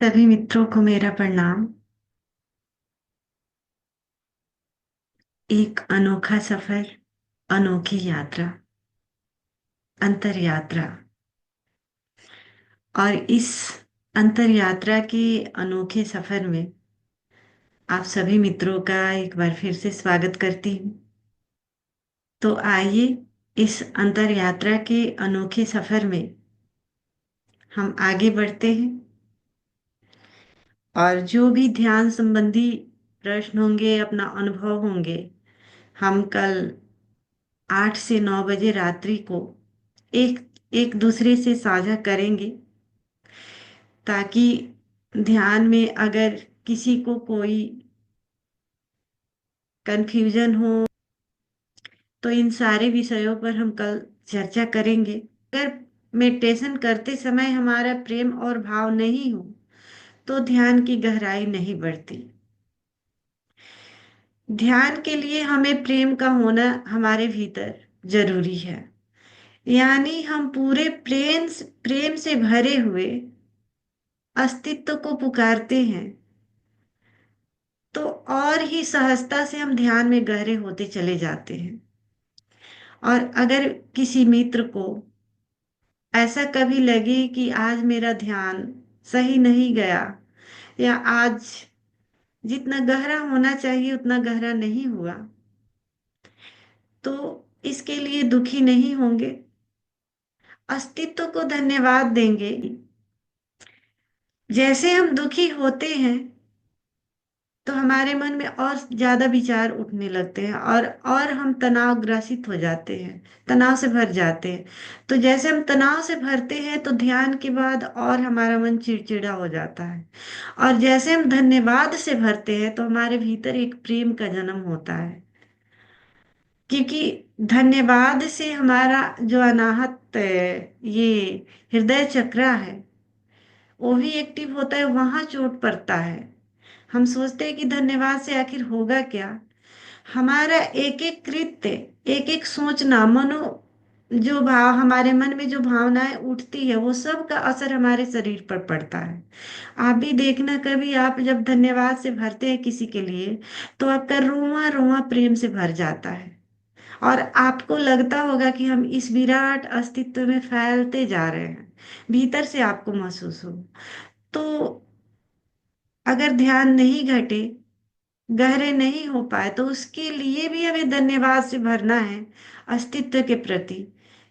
सभी मित्रों को मेरा प्रणाम। एक अनोखा सफर, अनोखी यात्रा, अंतर यात्रा। और इस अंतर यात्रा के अनोखे सफर में आप सभी मित्रों का एक बार फिर से स्वागत करती हूँ। तो आइए इस अंतर यात्रा के अनोखे सफर में हम आगे बढ़ते हैं। और जो भी ध्यान संबंधी प्रश्न होंगे, अपना अनुभव होंगे, हम कल 8 से 9 बजे रात्रि को एक एक दूसरे से साझा करेंगे, ताकि ध्यान में अगर किसी को कोई कंफ्यूजन हो तो इन सारे विषयों पर हम कल चर्चा करेंगे। अगर मेडिटेशन करते समय हमारा प्रेम और भाव नहीं हो तो ध्यान की गहराई नहीं बढ़ती। ध्यान के लिए हमें प्रेम का होना हमारे भीतर जरूरी है। यानी हम पूरे प्रेम से भरे हुए अस्तित्व को पुकारते हैं, तो और ही सहजता से हम ध्यान में गहरे होते चले जाते हैं। और अगर किसी मित्र को ऐसा कभी लगे कि आज मेरा ध्यान सही नहीं गया, या आज जितना गहरा होना चाहिए उतना गहरा नहीं हुआ, तो इसके लिए दुखी नहीं होंगे, अस्तित्व को धन्यवाद देंगे। जैसे हम दुखी होते हैं तो हमारे मन में और ज्यादा विचार उठने लगते हैं, और हम तनाव ग्रसित हो जाते हैं, तनाव से भर जाते हैं। तो जैसे हम तनाव से भरते हैं तो ध्यान के बाद और हमारा मन चिड़चिड़ा हो जाता है। और जैसे हम धन्यवाद से भरते हैं तो हमारे भीतर एक प्रेम का जन्म होता है, क्योंकि धन्यवाद से हमारा जो अनाहत ये हृदय चक्र है वो भी एक्टिव होता है, वहां चोट पड़ता है। हम सोचते हैं कि धन्यवाद से आखिर होगा क्या। हमारा एक एक कृत्य, एक एक सोचना, जो भाव हमारे मन में जो भावनाएं उठती है वो सब का असर हमारे शरीर पर पड़ता है। आप भी देखना, कभी आप जब धन्यवाद से भरते हैं किसी के लिए तो आपका रोआ रोआ प्रेम से भर जाता है, और आपको लगता होगा कि हम इस विराट अस्तित्व में फैलते जा रहे हैं। भीतर से आपको महसूस हो। तो अगर ध्यान नहीं घटे, गहरे नहीं हो पाए, तो उसके लिए भी हमें धन्यवाद से भरना है अस्तित्व के प्रति,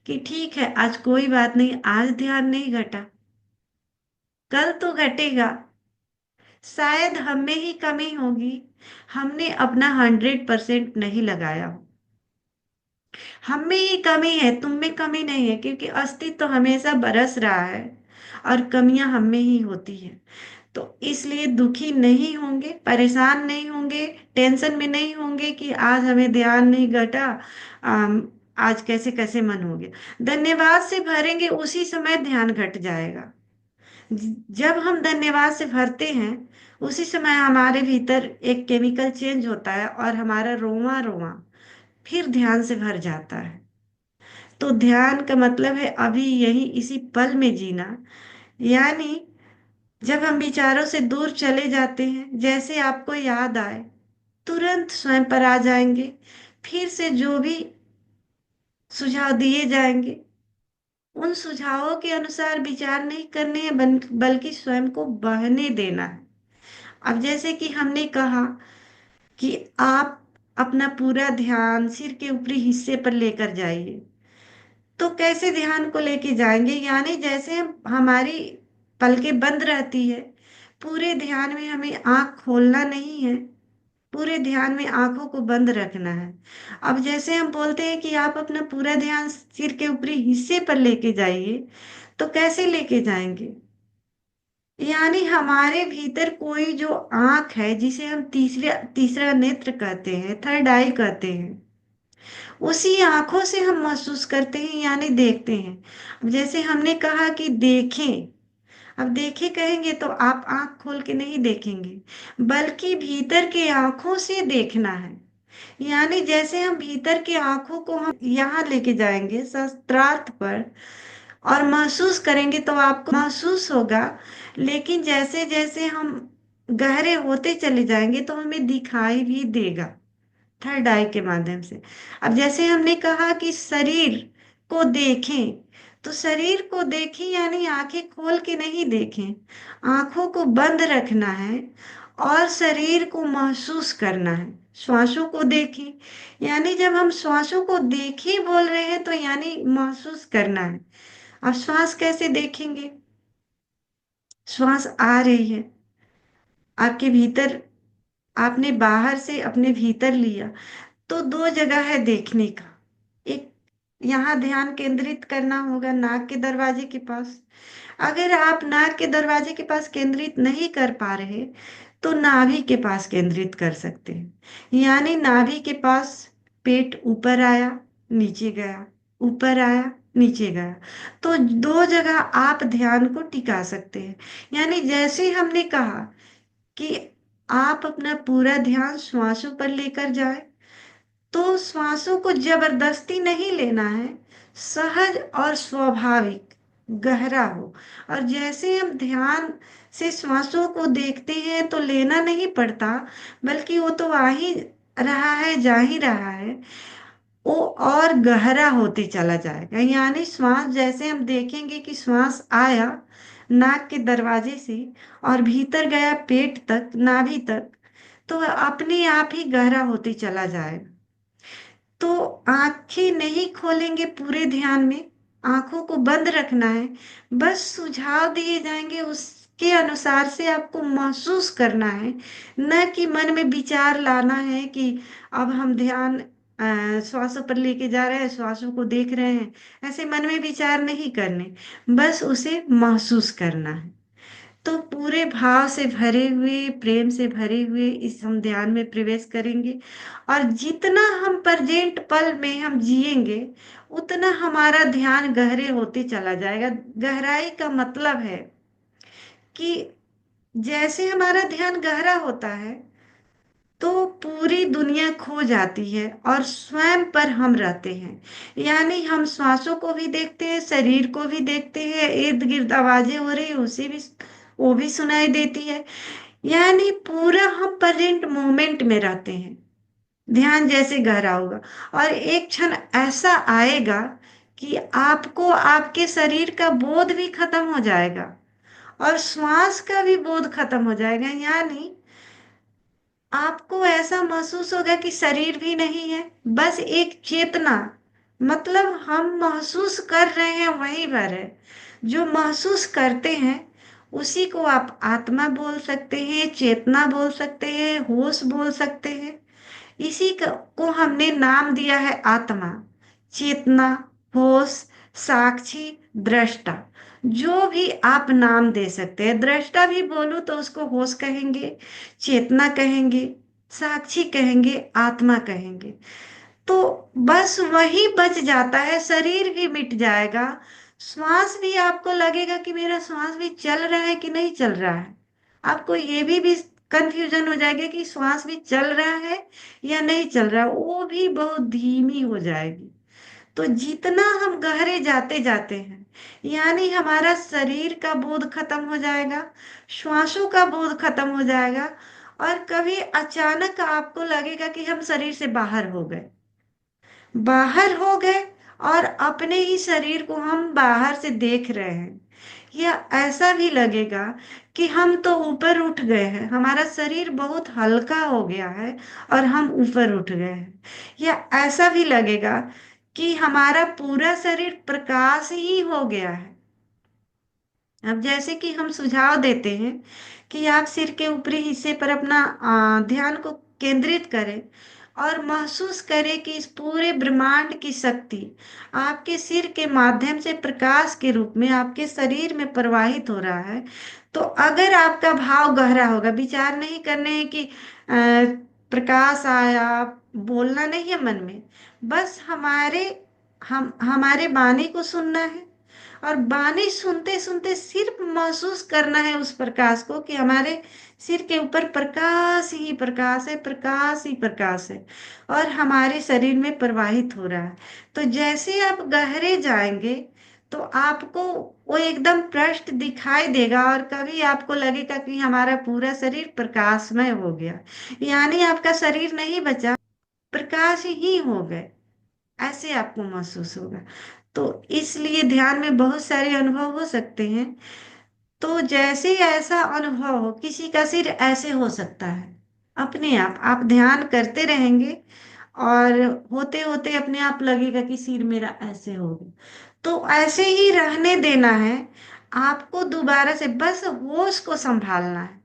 कि ठीक है, आज कोई बात नहीं, आज ध्यान नहीं घटा, कल तो घटेगा। शायद हम में ही कमी होगी, हमने अपना 100% नहीं लगाया हो। हम में ही कमी है, तुम में कमी नहीं है, क्योंकि अस्तित्व तो हमेशा बरस रहा है और कमियां हम में ही होती है। तो इसलिए दुखी नहीं होंगे, परेशान नहीं होंगे, टेंशन में नहीं होंगे कि आज हमें ध्यान नहीं घटा, आज कैसे कैसे मन हो गया। धन्यवाद से भरेंगे उसी समय ध्यान घट जाएगा। जब हम धन्यवाद से भरते हैं उसी समय हमारे भीतर एक केमिकल चेंज होता है और हमारा रोवा रोवा फिर ध्यान से भर जाता है। तो ध्यान का मतलब है अभी यही इसी पल में जीना। यानी जब हम विचारों से दूर चले जाते हैं, जैसे आपको याद आए तुरंत स्वयं पर आ जाएंगे, फिर से जो भी सुझाव दिए जाएंगे उन सुझावों के अनुसार विचार नहीं करने हैं, बल्कि स्वयं को बहने देना है। अब जैसे कि हमने कहा कि आप अपना पूरा ध्यान सिर के ऊपरी हिस्से पर लेकर जाइए, तो कैसे ध्यान को लेके जाएंगे। यानी जैसे हमारी पलकें बंद रहती है, पूरे ध्यान में हमें आंख खोलना नहीं है, पूरे ध्यान में आंखों को बंद रखना है। अब जैसे हम बोलते हैं कि आप अपना पूरा ध्यान सिर के ऊपरी हिस्से पर लेके जाइए, तो कैसे लेके जाएंगे। यानी हमारे भीतर कोई जो आंख है, जिसे हम तीसरा तीसरा नेत्र कहते हैं, थर्ड आई कहते हैं, उसी आंखों से हम महसूस करते हैं, यानी देखते हैं। अब जैसे हमने कहा कि देखें, अब देखे कहेंगे तो आप आंख खोल के नहीं देखेंगे, बल्कि भीतर के आंखों से देखना है। यानी जैसे हम भीतर के आंखों को हम यहाँ लेके जाएंगे, शस्त्रार्थ पर, और महसूस करेंगे तो आपको महसूस होगा। लेकिन जैसे जैसे हम गहरे होते चले जाएंगे तो हमें दिखाई भी देगा थर्ड आई के माध्यम से। अब जैसे हमने कहा कि शरीर को देखें, तो शरीर को देखें यानी आंखें खोल के नहीं देखें, आंखों को बंद रखना है और शरीर को महसूस करना है। श्वासों को देखें यानी जब हम श्वासों को देखें बोल रहे हैं तो यानी महसूस करना है। अब श्वास कैसे देखेंगे? श्वास आ रही है आपके भीतर, आपने बाहर से अपने भीतर लिया, तो दो जगह है देखने का। एक, यहाँ ध्यान केंद्रित करना होगा नाक के दरवाजे के पास। अगर आप नाक के दरवाजे के पास केंद्रित नहीं कर पा रहे तो नाभि के पास केंद्रित कर सकते हैं। यानी नाभि के पास पेट ऊपर आया, नीचे गया, ऊपर आया, नीचे गया। तो दो जगह आप ध्यान को टिका सकते हैं। यानी जैसे हमने कहा कि आप अपना पूरा ध्यान श्वासों पर लेकर जाए, तो श्वासों को जबरदस्ती नहीं लेना है, सहज और स्वाभाविक गहरा हो। और जैसे हम ध्यान से श्वासों को देखते हैं तो लेना नहीं पड़ता, बल्कि वो तो आ ही रहा है, जा ही रहा है, वो और गहरा होते चला जाएगा। यानी श्वास जैसे हम देखेंगे कि श्वास आया नाक के दरवाजे से और भीतर गया पेट तक, नाभि तक, तो अपने आप ही गहरा होते चला जाएगा। तो आंखें नहीं खोलेंगे पूरे ध्यान में, आंखों को बंद रखना है। बस सुझाव दिए जाएंगे, उसके अनुसार से आपको महसूस करना है। न कि मन में विचार लाना है कि अब हम ध्यान श्वासों पर लेके जा रहे हैं, श्वासों को देख रहे हैं। ऐसे मन में विचार नहीं करने, बस उसे महसूस करना है। तो पूरे भाव से भरे हुए, प्रेम से भरे हुए इस हम ध्यान में प्रवेश करेंगे। और जितना हम प्रेजेंट पल में हम जिएंगे, उतना हमारा ध्यान गहरे होते चला जाएगा। गहराई का मतलब है कि जैसे हमारा ध्यान गहरा होता है तो पूरी दुनिया खो जाती है और स्वयं पर हम रहते हैं। यानी हम श्वासों को भी देखते हैं, शरीर को भी देखते हैं, इर्द गिर्द आवाजें हो रही है उसे भी, वो भी सुनाई देती है। यानी पूरा हम प्रेजेंट मोमेंट में रहते हैं। ध्यान जैसे गहरा होगा और एक क्षण ऐसा आएगा कि आपको आपके शरीर का बोध भी खत्म हो जाएगा और श्वास का भी बोध खत्म हो जाएगा। यानी आपको ऐसा महसूस होगा कि शरीर भी नहीं है, बस एक चेतना। मतलब हम महसूस कर रहे हैं वही भर है। जो महसूस करते हैं उसी को आप आत्मा बोल सकते हैं, चेतना बोल सकते हैं, होश बोल सकते हैं। को हमने नाम दिया है आत्मा, चेतना, होश, साक्षी, दृष्टा। जो भी आप नाम दे सकते हैं। दृष्टा भी बोलूं तो उसको होश कहेंगे, चेतना कहेंगे, साक्षी कहेंगे, आत्मा कहेंगे। तो बस वही बच जाता है, शरीर भी मिट जाएगा। श्वास भी आपको लगेगा कि मेरा श्वास भी चल रहा है कि नहीं चल रहा है। आपको ये भी कंफ्यूजन हो जाएगा कि श्वास भी चल रहा है या नहीं चल रहा, वो भी बहुत धीमी हो जाएगी। तो जितना हम गहरे जाते जाते हैं, यानी हमारा शरीर का बोध खत्म हो जाएगा, श्वासों का बोध खत्म हो जाएगा, और कभी अचानक आपको लगेगा कि हम शरीर से बाहर हो गए, बाहर हो गए और अपने ही शरीर को हम बाहर से देख रहे हैं। या ऐसा भी लगेगा कि हम तो ऊपर उठ गए हैं, हमारा शरीर बहुत हल्का हो गया है और हम ऊपर उठ गए हैं। या ऐसा भी लगेगा कि हमारा पूरा शरीर प्रकाश ही हो गया है। अब जैसे कि हम सुझाव देते हैं कि आप सिर के ऊपरी हिस्से पर अपना ध्यान को केंद्रित करें और महसूस करें कि इस पूरे ब्रह्मांड की शक्ति आपके सिर के माध्यम से प्रकाश के रूप में आपके शरीर में प्रवाहित हो रहा है। तो अगर आपका भाव गहरा होगा, विचार नहीं करने हैं कि प्रकाश आया, बोलना नहीं है मन में, बस हमारे वाणी को सुनना है और वाणी सुनते सुनते सिर्फ महसूस करना है उस प्रकाश को कि हमारे सिर के ऊपर प्रकाश ही प्रकाश है, प्रकाश ही प्रकाश है और हमारे शरीर में प्रवाहित हो रहा है। तो जैसे आप गहरे जाएंगे तो आपको वो एकदम प्रष्ट दिखाई देगा, और कभी आपको लगेगा कि हमारा पूरा शरीर प्रकाशमय हो गया, यानी आपका शरीर नहीं बचा, प्रकाश ही हो गए, ऐसे आपको महसूस होगा। तो इसलिए ध्यान में बहुत सारे अनुभव हो सकते हैं। तो जैसे ही ऐसा अनुभव हो, किसी का सिर ऐसे हो सकता है, अपने आप ध्यान करते रहेंगे, और होते होते अपने आप लगेगा कि सिर मेरा ऐसे हो गया। तो ऐसे ही रहने देना है। आपको दोबारा से बस होश को संभालना है,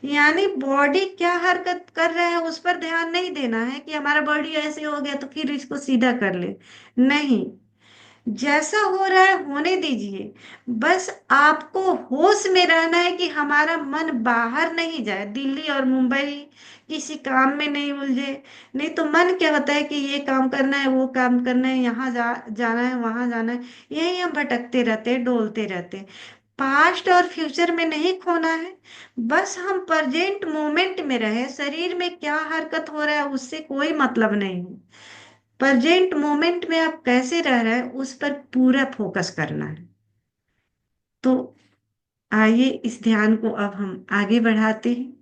यानी बॉडी क्या हरकत कर रहा है उस पर ध्यान नहीं देना है कि हमारा बॉडी ऐसे हो गया तो फिर इसको सीधा कर ले। नहीं, जैसा हो रहा है होने दीजिए। बस आपको होश में रहना है कि हमारा मन बाहर नहीं जाए, दिल्ली और मुंबई किसी काम में नहीं उलझे। नहीं तो मन क्या होता है कि ये काम करना है, वो काम करना है, यहाँ जाना है, वहां जाना है, यही हम भटकते रहते हैं, डोलते रहते हैं। पास्ट और फ्यूचर में नहीं खोना है, बस हम प्रेजेंट मोमेंट में रहे। शरीर में क्या हरकत हो रहा है उससे कोई मतलब नहीं है। प्रेजेंट मोमेंट में आप कैसे रह रहे हैं उस पर पूरा फोकस करना है। तो आइए इस ध्यान को अब हम आगे बढ़ाते हैं।